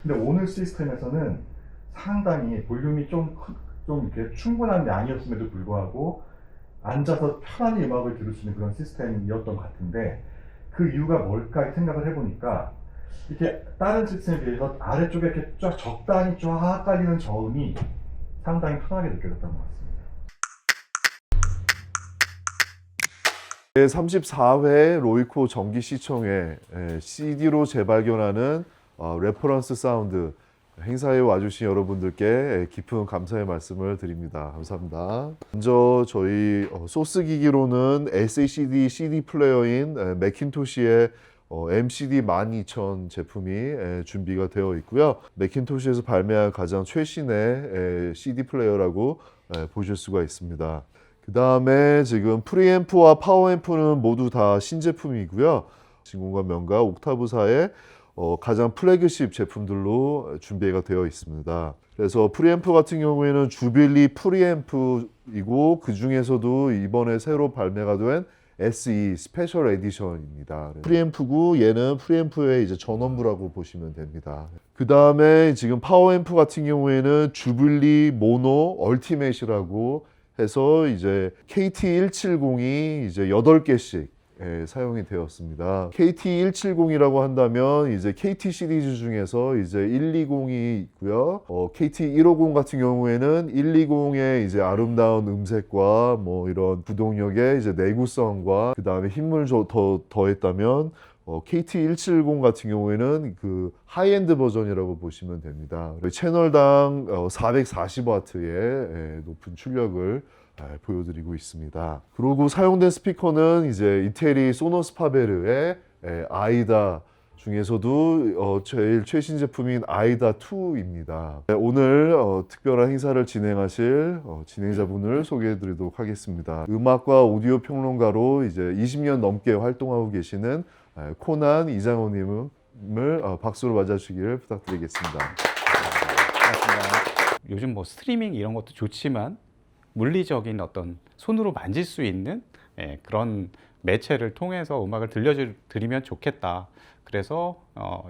근데 오늘 시스템에서는 상당히 볼륨이 좀 이렇게 충분한 양이었음에도 불구하고 앉아서 편안히 음악을 들을 수 있는 그런 시스템이었던 것 같은데, 그 이유가 뭘까 생각을 해보니까 이렇게 다른 시스템에 비해서 아래쪽에 이렇게 쫙 적당히 쫙 깔리는 저음이 상당히 편하게 느껴졌던 것 같습니다. 제34회 로이코 정기 시청회 CD로 재발견하는 레퍼런스 사운드 행사에 와주신 여러분들께 깊은 감사의 말씀을 드립니다. 감사합니다. 먼저 저희 소스 기기로는 SACD CD 플레이어인 매킨토시의 MCD 12000 제품이 준비가 되어 있고요. 매킨토시에서 발매한 가장 최신의 CD 플레이어라고 보실 수가 있습니다. 그 다음에 지금 프리앰프와 파워앰프는 모두 다 신제품이고요. 진공관 명가 옥타브사의 가장 플래그십 제품들로 준비가 되어 있습니다. 그래서 프리앰프 같은 경우에는 주빌리 프리앰프이고, 그 중에서도 이번에 새로 발매가 된 SE 스페셜 에디션입니다. 프리앰프고 얘는 프리앰프의 이제 전원부라고 보시면 됩니다. 그 다음에 지금 파워앰프 같은 경우에는 주빌리 모노 얼티메이트라고 해서 이제 KT170이 이제 8개씩 사용이 되었습니다. KT170이라고 한다면 이제 KT 시리즈 중에서 이제 120이 있고요. KT150 같은 경우에는 120의 이제 아름다운 음색과 뭐 이런 구동력의 이제 내구성과 그 다음에 힘을 더했다면 KT170 같은 경우에는 그 하이엔드 버전이라고 보시면 됩니다. 채널당 440W의 높은 출력을 보여드리고 있습니다. 그리고 사용된 스피커는 이제 이태리 소노스 파베르의 아이다 중에서도 제일 최신 제품인 아이다 2입니다. 오늘 특별한 행사를 진행하실 진행자분을 소개해 드리도록 하겠습니다. 음악과 오디오 평론가로 이제 20년 넘게 활동하고 계시는 코난 이장호님을 박수로 맞아주시기를 부탁드리겠습니다. 맞습니다. 요즘 뭐 스트리밍 이런 것도 좋지만 물리적인 어떤 손으로 만질 수 있는 그런 매체를 통해서 음악을 들려드리면 좋겠다. 그래서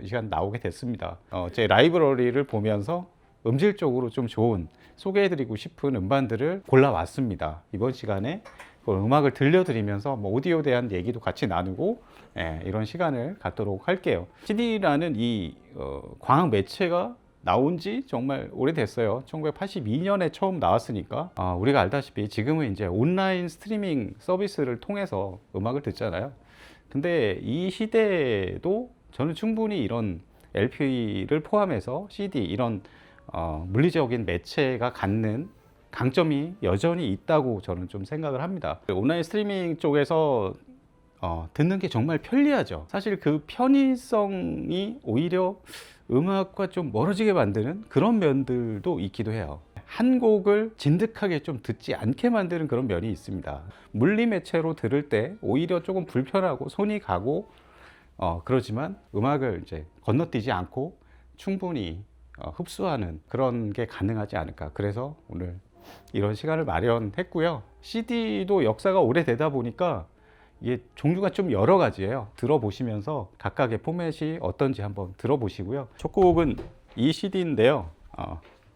이 시간 나오게 됐습니다. 제 라이브러리를 보면서 음질적으로 좀 좋은 소개해드리고 싶은 음반들을 골라왔습니다. 이번 시간에 음악을 들려드리면서 뭐 오디오에 대한 얘기도 같이 나누고 이런 시간을 갖도록 할게요. CD라는 이 광학 매체가 나온 지 정말 오래됐어요. 1982년에 처음 나왔으니까 우리가 알다시피 지금은 이제 온라인 스트리밍 서비스를 통해서 음악을 듣잖아요. 근데 이 시대에도 저는 충분히 이런 LP를 포함해서 CD 이런 물리적인 매체가 갖는 강점이 여전히 있다고 저는 좀 생각을 합니다. 온라인 스트리밍 쪽에서 듣는 게 정말 편리하죠. 사실 그 편의성이 오히려 음악과 좀 멀어지게 만드는 그런 면들도 있기도 해요. 한 곡을 진득하게 좀 듣지 않게 만드는 그런 면이 있습니다. 물리 매체로 들을 때 오히려 조금 불편하고 손이 가고 그러지만 음악을 이제 건너뛰지 않고 충분히 흡수하는 그런 게 가능하지 않을까. 그래서 오늘 이런 시간을 마련했고요. CD도 역사가 오래되다 보니까 이게 종류가 좀 여러 가지예요. 들어보시면서 각각의 포맷이 어떤지 한번 들어보시고요. 첫 곡은 이 CD인데요.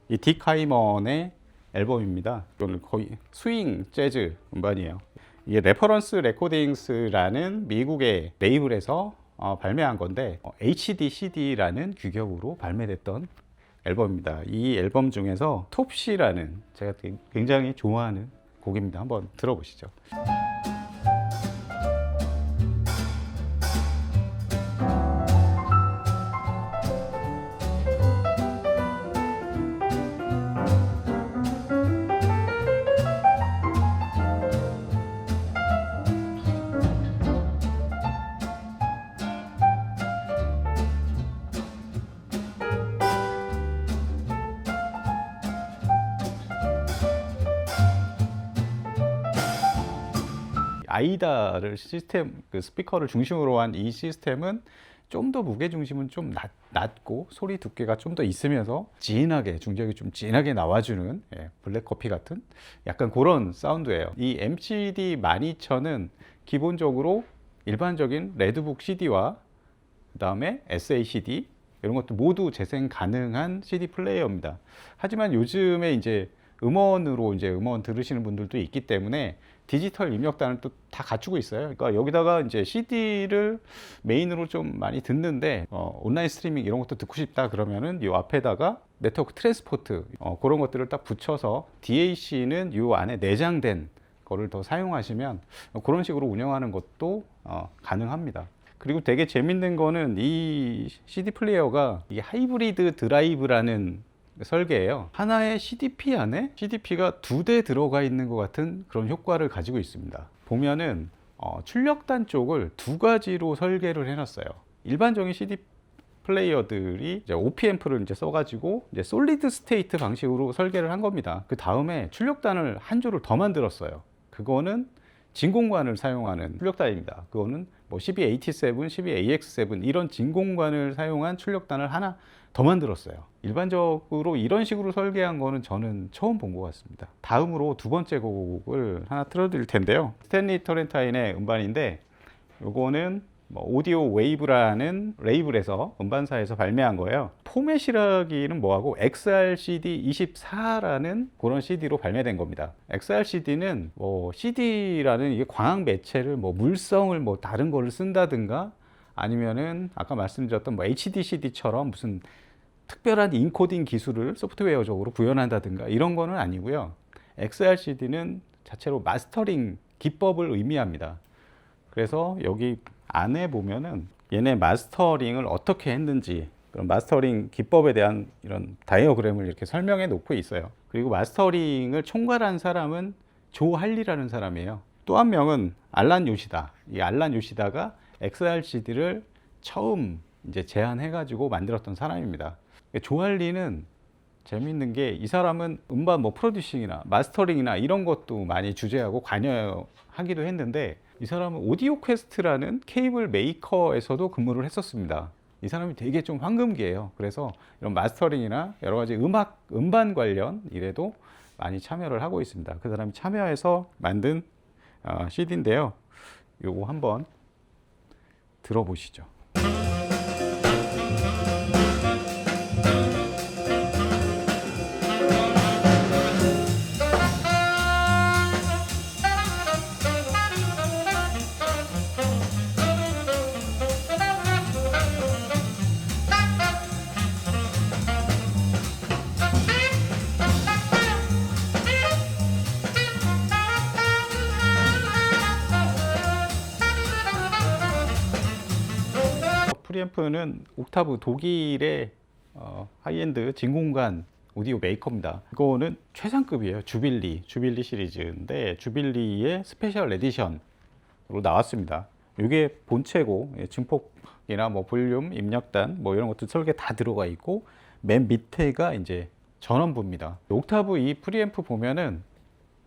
이 딕 하이먼의 앨범입니다. 이거는 거의 스윙 재즈 음반이에요. 이게 레퍼런스 레코딩스라는 미국의 레이블에서 발매한 건데 HD CD라는 규격으로 발매됐던 앨범입니다. 이 앨범 중에서 톱시라는 제가 굉장히 좋아하는 곡입니다. 한번 들어보시죠. 아이다를 시스템 그 스피커를 중심으로 한 이 시스템은 좀 더 무게 중심은 좀 낮고 소리 두께가 좀 더 있으면서 진하게 중저음이 좀 진하게 나와주는 블랙커피 같은 약간 그런 사운드예요. 이 MCD 12000은 기본적으로 일반적인 레드북 CD와 그 다음에 SACD 이런 것도 모두 재생 가능한 CD 플레이어입니다. 하지만 요즘에 이제 음원으로 이제 음원 들으시는 분들도 있기 때문에 디지털 입력단을 또 다 갖추고 있어요. 그러니까 여기다가 이제 CD를 메인으로 좀 많이 듣는데 온라인 스트리밍 이런 것도 듣고 싶다 그러면은 이 앞에다가 네트워크 트랜스포트 그런 것들을 딱 붙여서 DAC는 이 안에 내장된 거를 더 사용하시면 그런 식으로 운영하는 것도 가능합니다. 그리고 되게 재밌는 거는 이 CD 플레이어가 이게 하이브리드 드라이브라는 설계예요. 하나의 CDP 안에 CDP가 2대 들어가 있는 것 같은 그런 효과를 가지고 있습니다. 보면은 출력단 쪽을 2가지로 설계를 해놨어요. 일반적인 CD 플레이어들이 이제 OP앰프를 이제 써가지고 이제 솔리드 스테이트 방식으로 설계를 한 겁니다. 그 다음에 출력단을 한 조를 더 만들었어요. 그거는 진공관을 사용하는 출력단입니다. 그거는 뭐 12AT7, 12AX7 이런 진공관을 사용한 출력단을 하나 더 만들었어요. 일반적으로 이런 식으로 설계한 거는 저는 처음 본 것 같습니다. 다음으로 두 번째 곡을 하나 틀어드릴 텐데요. 스탠리 터렌타인의 음반인데 요거는 뭐 오디오 웨이브라는 레이블에서 음반사에서 발매한 거예요. 포맷이라기는 뭐하고 XRCD24라는 그런 CD로 발매된 겁니다. XRCD는 뭐 CD라는 이게 광학 매체를 뭐 물성을 뭐 다른 거를 쓴다든가 아니면은 아까 말씀드렸던 뭐 HDCD처럼 무슨 특별한 인코딩 기술을 소프트웨어적으로 구현한다든가 이런 거는 아니고요. XRCD는 자체로 마스터링 기법을 의미합니다. 그래서 여기 안에 보면은 얘네 마스터링을 어떻게 했는지 그런 마스터링 기법에 대한 이런 다이어그램을 이렇게 설명해 놓고 있어요. 그리고 마스터링을 총괄한 사람은 조 할리라는 사람이에요. 또 한 명은 알란 요시다. 이 알란 요시다가 XRCD를 처음 이제 제안해가지고 만들었던 사람입니다. 조 할리는 재밌는 게 이 사람은 음반 뭐 프로듀싱이나 마스터링이나 이런 것도 많이 주재하고 관여하기도 했는데 이 사람은 오디오 퀘스트라는 케이블 메이커에서도 근무를 했었습니다. 이 사람이 되게 좀 황금기예요. 그래서 이런 마스터링이나 여러 가지 음반 관련 일에도 많이 참여를 하고 있습니다. 그 사람이 참여해서 만든 CD인데요. 요거 한번 들어보시죠. 프리앰프는 옥타브 독일의 하이엔드 진공관 오디오 메이커입니다. 이거는 최상급이에요. 주빌리 시리즈인데 주빌리의 스페셜 에디션으로 나왔습니다. 이게 본체고 증폭이나 뭐 볼륨, 입력단 뭐 이런 것도 설계 다 들어가 있고 맨 밑에가 이제 전원부입니다. 옥타브 이 프리앰프 보면은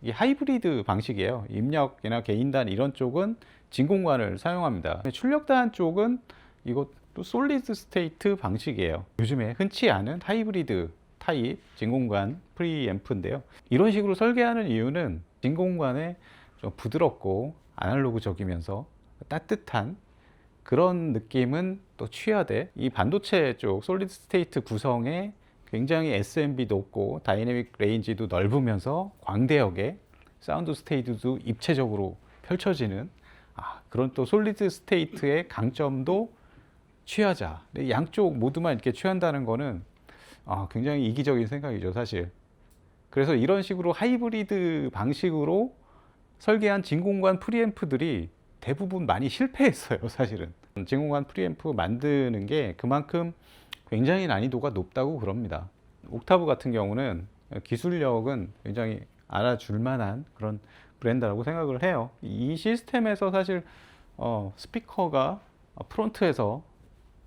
이 하이브리드 방식이에요. 입력이나 개인단 이런 쪽은 진공관을 사용합니다. 출력단 쪽은 이것도 솔리드 스테이트 방식이에요. 요즘에 흔치 않은 하이브리드 타입 진공관 프리앰프인데요. 이런 식으로 설계하는 이유는 진공관에 좀 부드럽고 아날로그적이면서 따뜻한 그런 느낌은 또 취하되 이 반도체 쪽 솔리드 스테이트 구성에 굉장히 SMB 높고 다이내믹 레인지도 넓으면서 광대역의 사운드 스테이트도 입체적으로 펼쳐지는 그런 또 솔리드 스테이트의 강점도 취하자. 양쪽 모두만 이렇게 취한다는 거는 굉장히 이기적인 생각이죠, 사실. 그래서 이런 식으로 하이브리드 방식으로 설계한 진공관 프리앰프들이 대부분 많이 실패했어요, 사실은. 진공관 프리앰프 만드는 게 그만큼 굉장히 난이도가 높다고 그럽니다. 옥타브 같은 경우는 기술력은 굉장히 알아줄 만한 그런 브랜드라고 생각을 해요. 이 시스템에서 사실 스피커가 프론트에서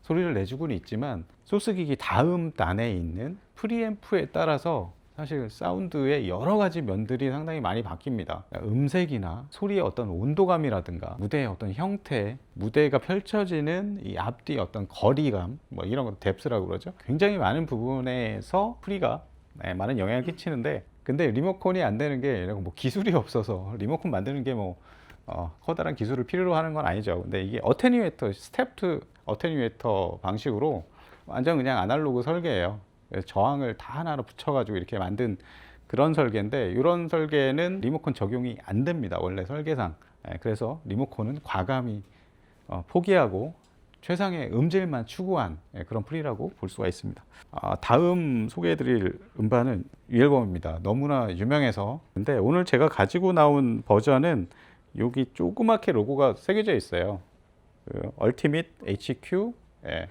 소리를 내주고는 있지만 소스기기 다음 단에 있는 프리앰프에 따라서 사실 사운드의 여러 가지 면들이 상당히 많이 바뀝니다. 음색이나 소리의 어떤 온도감이라든가 무대의 어떤 형태, 무대가 펼쳐지는 이 앞뒤 어떤 거리감, 뭐 이런 거 뎁스라고 그러죠. 굉장히 많은 부분에서 프리가 많은 영향을 끼치는데, 근데 리모컨이 안 되는 게 뭐 기술이 없어서 리모컨 만드는 게 뭐 커다란 기술을 필요로 하는 건 아니죠. 근데 이게 어테뉴에이터, 스텝트 어테뉴에이터 방식으로 완전 그냥 아날로그 설계예요. 그래서 저항을 다 하나로 붙여가지고 이렇게 만든 그런 설계인데, 이런 설계는 리모컨 적용이 안 됩니다, 원래 설계상. 그래서 리모컨은 과감히 포기하고 최상의 음질만 추구한 그런 프리라고 볼 수가 있습니다. 다음 소개해드릴 음반은 유앨범입니다. 너무나 유명해서. 근데 오늘 제가 가지고 나온 버전은 여기 조그맣게 로고가 새겨져 있어요. 그 얼티밋 HQ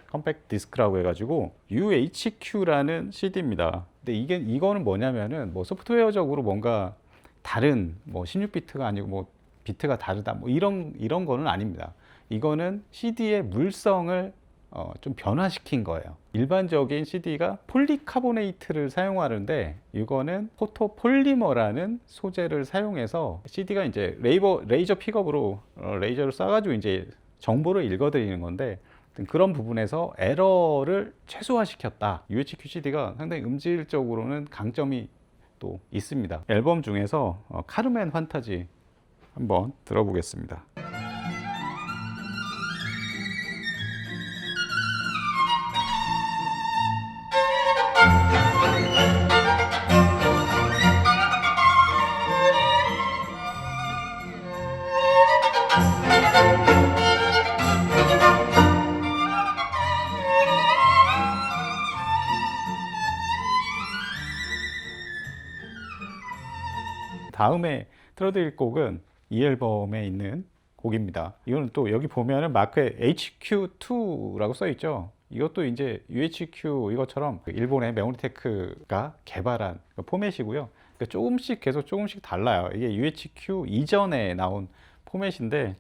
컴팩트 디스크라고 해가지고 UHQ라는 CD입니다. 근데 이거는 뭐냐면은 뭐 소프트웨어적으로 뭔가 다른 뭐 16비트가 아니고 뭐 비트가 다르다 뭐 이런 거는 아닙니다. 이거는 CD의 물성을 좀 변화시킨 거예요. 일반적인 CD가 폴리카보네이트를 사용하는데, 이거는 포토폴리머라는 소재를 사용해서 CD가 이제 레이저 픽업으로 레이저를 쏴가지고 이제 정보를 읽어드리는 건데, 그런 부분에서 에러를 최소화시켰다. UHQ CD가 상당히 음질적으로는 강점이 또 있습니다. 앨범 중에서 카르멘 판타지 한번 들어보겠습니다. 다음에 틀어드릴 곡은 이 앨범에 있는 곡입니다. 이거는 또 여기 보면은 마크에 HQ2라고 써 있죠. 이것도 이제 UHQ 이것처럼 일본의 메모리테크가 개발한 포맷이고요. 그러니까 조금씩 계속 조금씩 달라요. 이게 UHQ 이전에 나온 포맷인데,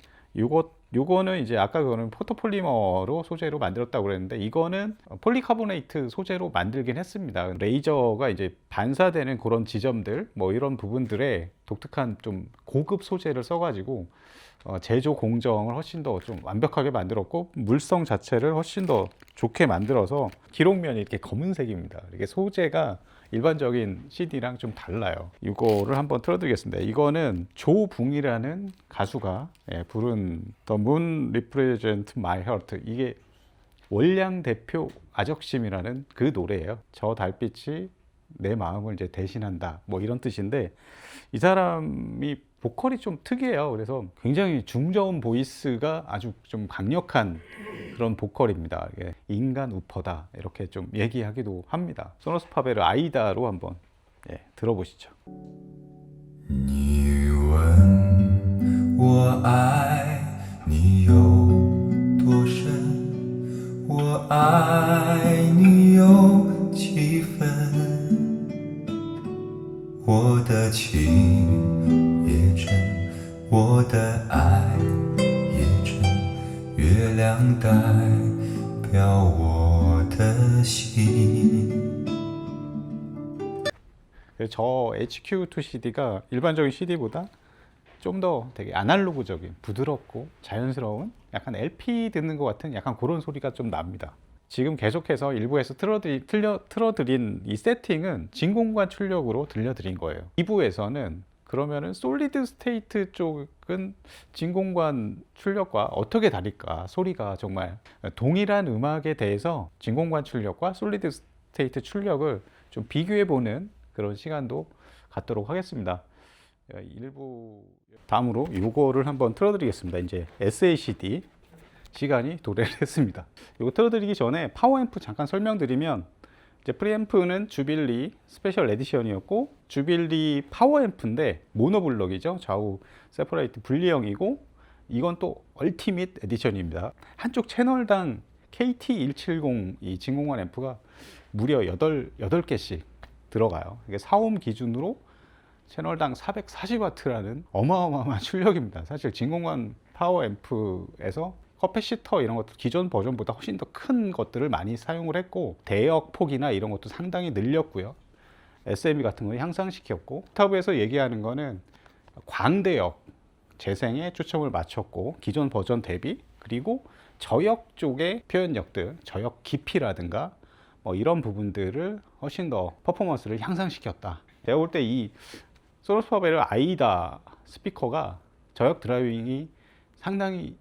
요거는 이제 아까 그거는 포토폴리머로 소재로 만들었다고 그랬는데, 이거는 폴리카보네이트 소재로 만들긴 했습니다. 레이저가 이제 반사되는 그런 지점들 뭐 이런 부분들에 독특한 좀 고급 소재를 써가지고 제조 공정을 훨씬 더 좀 완벽하게 만들었고, 물성 자체를 훨씬 더 좋게 만들어서 기록면이 이렇게 검은색입니다. 이게 소재가 일반적인 CD랑 좀 달라요. 이거를 한번 틀어드리겠습니다. 이거는 조붕이라는 가수가 부른 The Moon Represents My Heart. 이게 월량 대표 아적심이라는 그 노래예요. 저 달빛이 내 마음을 이제 대신한다 뭐 이런 뜻인데, 이 사람이 보컬이 좀 특이해요. 그래서 굉장히 중저음 보이스가 아주 좀 강력한 그런 보컬입니다. 이게 인간 우퍼다 이렇게 좀 얘기하기도 합니다. 소노스 파벨의 아이다로 한번 들어보시죠. 你问我爱你有多深，我爱你有几分，我的情也真，我的爱也真，月亮代表我的心。 저 HQ2 CD가 일반적인 CD보다 좀 더 되게 아날로그적인, 부드럽고 자연스러운, 약간 LP 듣는 것 같은 약간 그런 소리가 좀 납니다. 지금 계속해서 일부에서 틀어드린 이 세팅은 진공관 출력으로 들려드린 거예요. 2부에서는 그러면은 솔리드 스테이트 쪽은 진공관 출력과 어떻게 다를까, 소리가 정말 동일한 음악에 대해서 진공관 출력과 솔리드 스테이트 출력을 좀 비교해 보는 그런 시간도 갖도록 하겠습니다. 일부 다음으로 이거를 한번 틀어드리겠습니다. 이제 SACD 시간이 도래를 했습니다. 이거 틀어드리기 전에 파워앰프 잠깐 설명드리면, 이제 프리앰프는 주빌리 스페셜 에디션이었고, 주빌리 파워앰프인데 모노블럭이죠. 좌우 세퍼레이트 분리형이고, 이건 또 얼티밋 에디션입니다. 한쪽 채널당 KT170 이 진공관 앰프가 무려 8개씩 들어가요. 이게 4옴 기준으로 채널당 440W라는 어마어마한 출력입니다. 사실 진공관 파워 앰프에서 커패시터 이런 것도 기존 버전보다 훨씬 더 큰 것들을 많이 사용을 했고, 대역 폭이나 이런 것도 상당히 늘렸고요. SME 같은 거 향상시켰고, 탑에서 얘기하는 거는 광대역 재생에 초점을 맞췄고, 기존 버전 대비, 그리고 저역 쪽의 표현력들, 저역 깊이라든가 뭐 이런 부분들을 훨씬 더 퍼포먼스를 향상시켰다. 제가 볼 때 이 소노스 파벨의 아이다 스피커가 저역 드라이빙이 상당히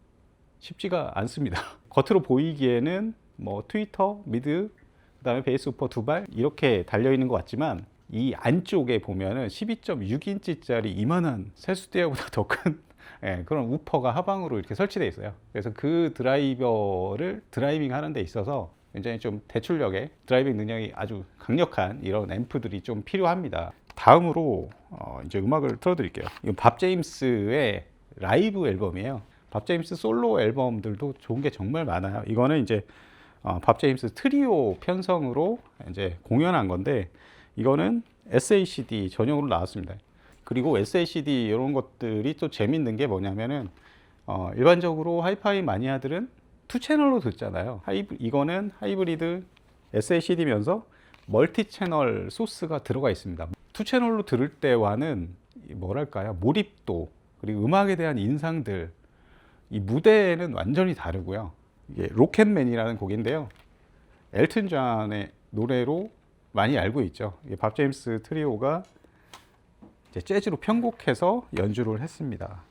쉽지가 않습니다. 겉으로 보이기에는 뭐 트위터, 미드, 그다음에 베이스 우퍼 2발 이렇게 달려 있는 것 같지만 이 안쪽에 보면은 12.6인치짜리 이만한 세수대야보다 더 큰 예, 그런 우퍼가 하방으로 이렇게 설치되어 있어요. 그래서 그 드라이버를 드라이빙 하는 데 있어서 굉장히 좀 대출력의 드라이빙 능력이 아주 강력한 이런 앰프들이 좀 필요합니다. 다음으로 이제 음악을 틀어드릴게요. 이건 밥 제임스의 라이브 앨범이에요. 밥 제임스 솔로 앨범들도 좋은 게 정말 많아요. 이거는 이제 밥 제임스 트리오 편성으로 이제 공연한 건데 이거는 SACD 전용으로 나왔습니다. 그리고 SACD 이런 것들이 또 재밌는 게 뭐냐면은 일반적으로 하이파이 마니아들은 2채널로 듣잖아요. 이거는 하이브리드 SACD면서 멀티 채널 소스가 들어가 있습니다. 2채널로 들을 때와는 뭐랄까요, 몰입도 그리고 음악에 대한 인상들, 이 무대는 완전히 다르고요. 이게 로켓맨이라는 곡인데요, 엘튼 존의 노래로 많이 알고 있죠. 이게 밥 제임스 트리오가 이제 재즈로 편곡해서 연주를 했습니다.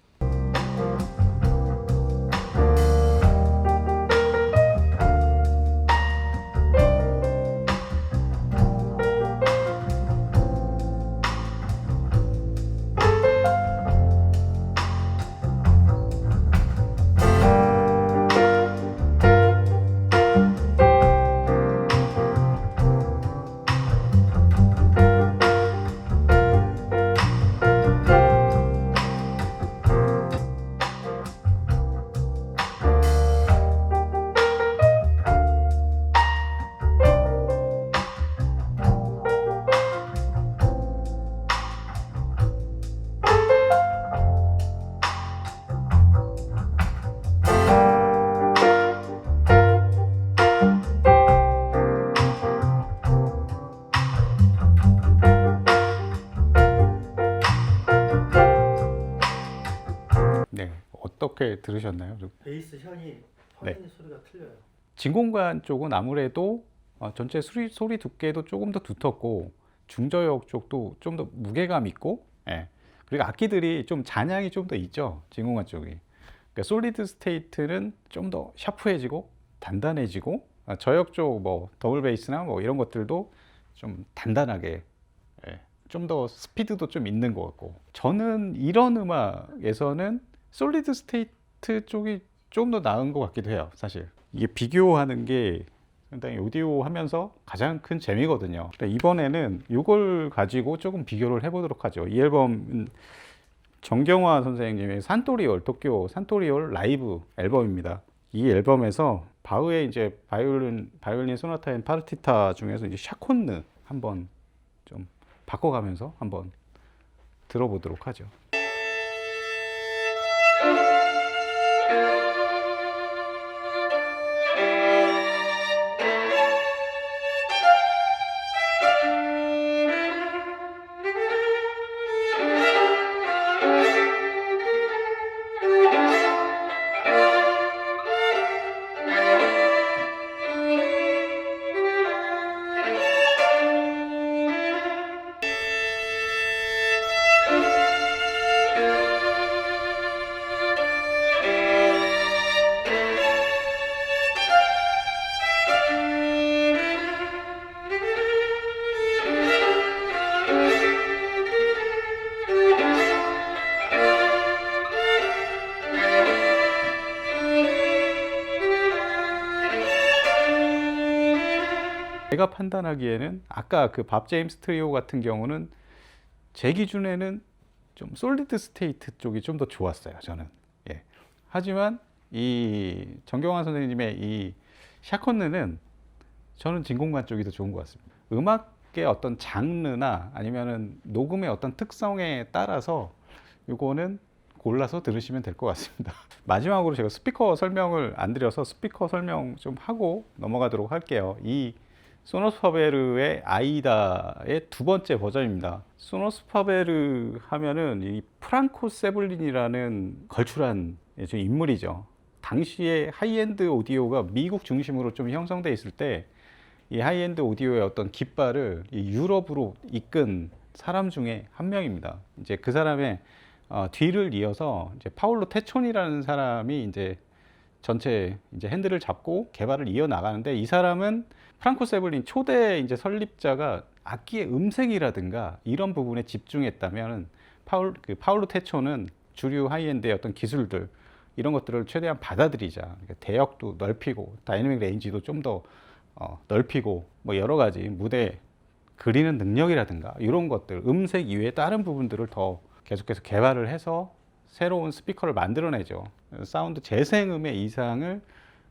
네, 어떻게 들으셨나요? 베이스 현이 확연히 소리가 틀려요. 진공관 쪽은 아무래도 전체 소리 두께도 조금 더 두텁고 중저역 쪽도 좀 더 무게감 있고, 예. 그리고 악기들이 좀 잔향이 좀 더 있죠, 진공관 쪽이. 그러니까 솔리드 스테이트는 좀 더 샤프해지고 단단해지고, 저역 쪽 뭐 더블 베이스나 뭐 이런 것들도 좀 단단하게, 예. 좀 더 스피드도 좀 있는 것 같고, 저는 이런 음악에서는 솔리드 스테이트 쪽이 좀 더 나은 것 같기도 해요. 사실 이게 비교하는 게 상당히 오디오 하면서 가장 큰 재미거든요. 그러니까 이번에는 이걸 가지고 조금 비교를 해보도록 하죠. 이 앨범은 정경화 선생님의 산토리올, 도쿄 산토리올 라이브 앨범입니다. 이 앨범에서 바흐의 이제 바이올린 소나타 앤 파르티타 중에서 이제 샤콘느 한번 좀 바꿔가면서 한번 들어보도록 하죠. 제가 판단하기에는 아까 그 밥 제임스 트리오 같은 경우는 제 기준에는 좀 솔리드 스테이트 쪽이 좀 더 좋았어요, 저는. 예. 하지만 이 정경환 선생님의 이 샤컨느는 저는 진공관 쪽이 더 좋은 것 같습니다. 음악의 어떤 장르나 아니면은 녹음의 어떤 특성에 따라서 이거는 골라서 들으시면 될 것 같습니다. 마지막으로 제가 스피커 설명을 안 드려서 스피커 설명 좀 하고 넘어가도록 할게요. 이 소노스 파베르의 아이다의 두 번째 버전입니다. 소노스 파베르 하면은 이 프랑코 세블린이라는 걸출한 인물이죠. 당시에 하이엔드 오디오가 미국 중심으로 좀 형성돼 있을 때 이 하이엔드 오디오의 어떤 깃발을 이 유럽으로 이끈 사람 중에 한 명입니다. 이제 그 사람의 뒤를 이어서 이제 파울로 테촌이라는 사람이 이제 전체 이제 핸들을 잡고 개발을 이어나가는데, 이 사람은 프랑코 세블린 초대 이제 설립자가 악기의 음색이라든가 이런 부분에 집중했다면, 파울로 테초는 주류 하이엔드의 어떤 기술들 이런 것들을 최대한 받아들이자, 그러니까 대역도 넓히고 다이내믹 레인지도 좀 더 넓히고 뭐 여러 가지 무대 그리는 능력이라든가 이런 것들, 음색 이외에 다른 부분들을 더 계속해서 개발을 해서 새로운 스피커를 만들어내죠. 사운드 재생음의 이상을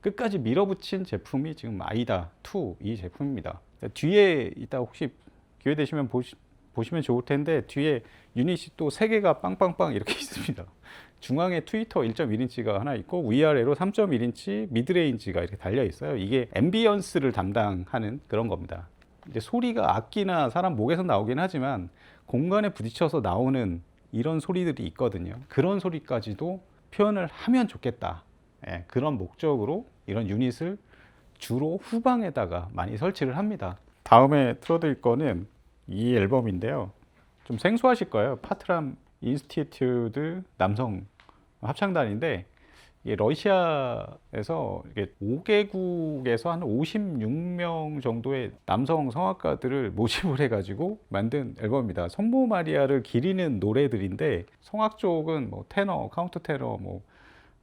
끝까지 밀어붙인 제품이 지금 아이다 2 이 제품입니다. 뒤에 이따 혹시 기회 되시면 보시면 좋을 텐데, 뒤에 유닛이 또 3개가 빵빵빵 이렇게 있습니다. 중앙에 트위터 1.1인치가 하나 있고 위아래로 3.1인치 미드레인지가 이렇게 달려 있어요. 이게 앰비언스를 담당하는 그런 겁니다. 이제 소리가 악기나 사람 목에서 나오긴 하지만 공간에 부딪혀서 나오는 이런 소리들이 있거든요. 그런 소리까지도 표현을 하면 좋겠다. 예, 그런 목적으로 이런 유닛을 주로 후방에다가 많이 설치를 합니다. 다음에 틀어드릴 거는 이 앨범인데요. 좀 생소하실 거예요. 파트람 인스티튜드 남성 합창단인데, 이게 러시아에서 이게 5개국에서 한 56명 정도의 남성 성악가들을 모집을 해가지고 만든 앨범입니다. 성모 마리아를 기리는 노래들인데, 성악 쪽은 뭐 테너, 카운터 테너, 뭐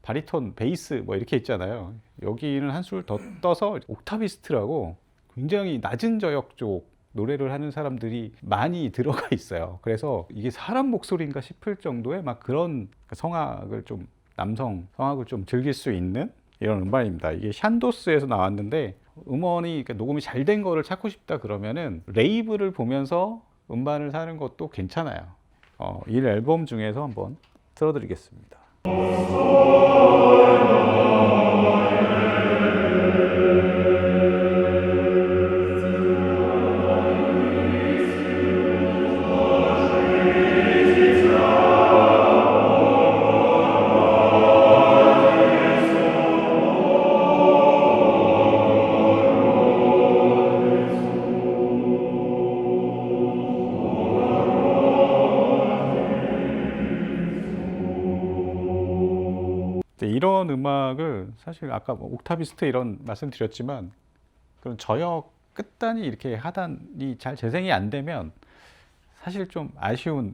바리톤, 베이스 뭐 이렇게 있잖아요. 여기는 한술 더 떠서 옥타비스트라고 굉장히 낮은 저역 쪽 노래를 하는 사람들이 많이 들어가 있어요. 그래서 이게 사람 목소리인가 싶을 정도의 막 그런 성악을 좀, 남성 성악을 좀 즐길 수 있는 이런 음반입니다. 이게 샨도스에서 나왔는데, 음원이 그러니까 녹음이 잘 된 거를 찾고 싶다 그러면은 레이블을 보면서 음반을 사는 것도 괜찮아요. 이 앨범 중에서 한번 틀어드리겠습니다. 이런 음악을 사실 아까 뭐 옥타비스트 이런 말씀드렸지만, 그런 저역 끝단이 이렇게 하단이 잘 재생이 안 되면 사실 좀 아쉬운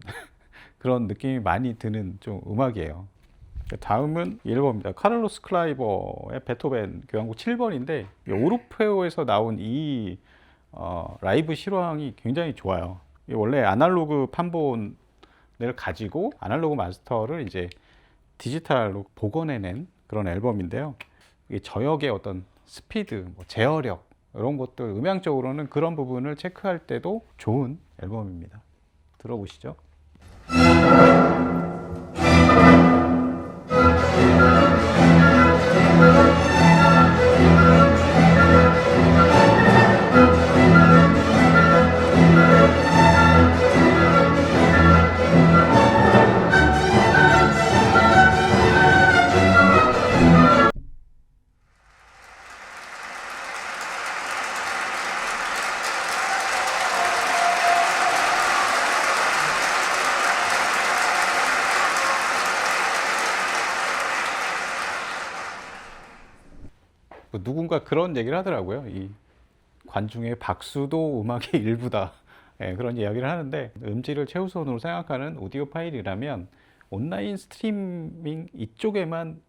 그런 느낌이 많이 드는 좀 음악이에요. 다음은 이 앨범입니다. 카를로스 클라이버의 베토벤 교향곡 7번인데, 오르페오에서 나온 이 라이브 실황이 굉장히 좋아요. 원래 아날로그 판본을 가지고 아날로그 마스터를 이제 디지털로 복원해낸 그런 앨범인데요. 이게 저역의 어떤 스피드, 뭐 제어력 이런 것들, 음향적으로는 그런 부분을 체크할 때도 좋은 앨범입니다. 들어보시죠. 누군가 그런 얘기를 하더라고요. 이 관중의 박수도 음악의 일부다. 네, 그런 이야기를 하는데, 음질을 최우선으로 생각하는 오디오 파일이라면 온라인 스트리밍 이쪽에만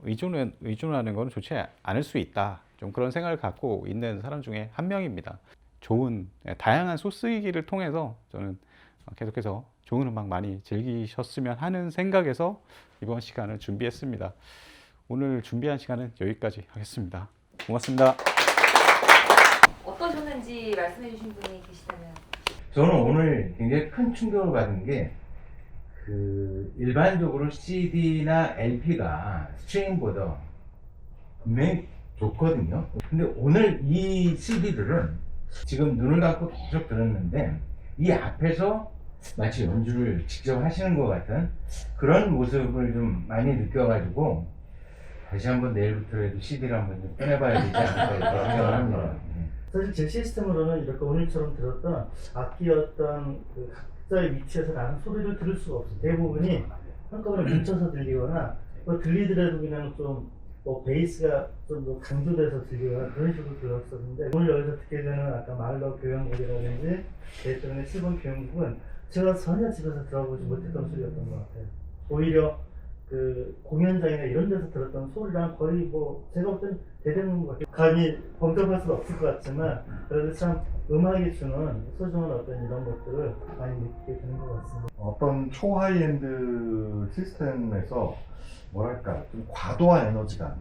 의존하는 건 좋지 않을 수 있다. 좀 그런 생각을 갖고 있는 사람 중에 한 명입니다. 좋은, 다양한 소스이기를 통해서 저는 계속해서 좋은 음악 많이 즐기셨으면 하는 생각에서 이번 시간을 준비했습니다. 오늘 준비한 시간은 여기까지 하겠습니다. 고맙습니다. 어떠셨는지 말씀해 주신 분이 계시다면. 저는 오늘 굉장히 큰 충격을 받은 게, 일반적으로 CD나 LP가 스트리밍보다 분명히 좋거든요. 근데 오늘 이 CD들은 지금 눈을 감고 계속 들었는데, 이 앞에서 마치 연주를 직접 하시는 것 같은 그런 모습을 좀 많이 느껴가지고, 다시 한번 내일부터라도 CD를 한번 좀 꺼내봐야 되지 않을까 이렇게 생각을 합니다. 사실 제 시스템으로는 이렇게 오늘처럼 들었던 악기의 어떤 그 각자의 위치에서 나는 소리를 들을 수가 없어요. 대부분이 한꺼번에 뭉쳐서 들리거나, 뭐 들리더라도 그냥 좀 뭐 베이스가 좀 더 강조돼서 들려요. 그런 식으로 들었었는데 오늘 여기서 듣게 되는 아까 말러 교향곡이라든지 베토벤의 7번 교향곡은 제가 전혀 집에서 들어보지 못했던 소리였던 것 같아요. 오히려 그 공연장이나 이런 데서 들었던 소리랑 거의 뭐 제가 볼 땐 대대는 것 같아요. 감히 범접할 수는 없을 것 같지만 그래도 참 음악이 주는 소중한 어떤 이런 것들을 많이 느끼게 되는 것 같습니다. 어떤 초하이엔드 시스템에서 뭐랄까 좀 과도한 에너지감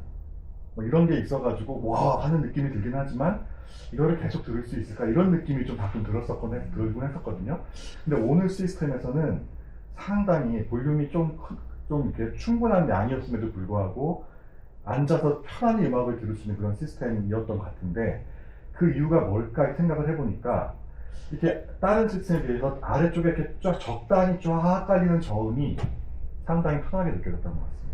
뭐 이런 게 있어가지고 와 하는 느낌이 들긴 하지만 이거를 계속 들을 수 있을까 이런 느낌이 좀 가끔 들긴 했었거든요. 근데 오늘 시스템에서는 상당히 볼륨이 좀 이렇게 충분한 양이었음에도 불구하고 앉아서 편안히 음악을 들을 수 있는 그런 시스템이었던 것 같은데 그 이유가 뭘까 생각을 해보니까 이렇게 다른 시스템에 비해서 아래쪽에 이렇게 쫙 적당히 쫙 깔리는 저음이 상당히 편하게 느껴졌던 것 같습니다.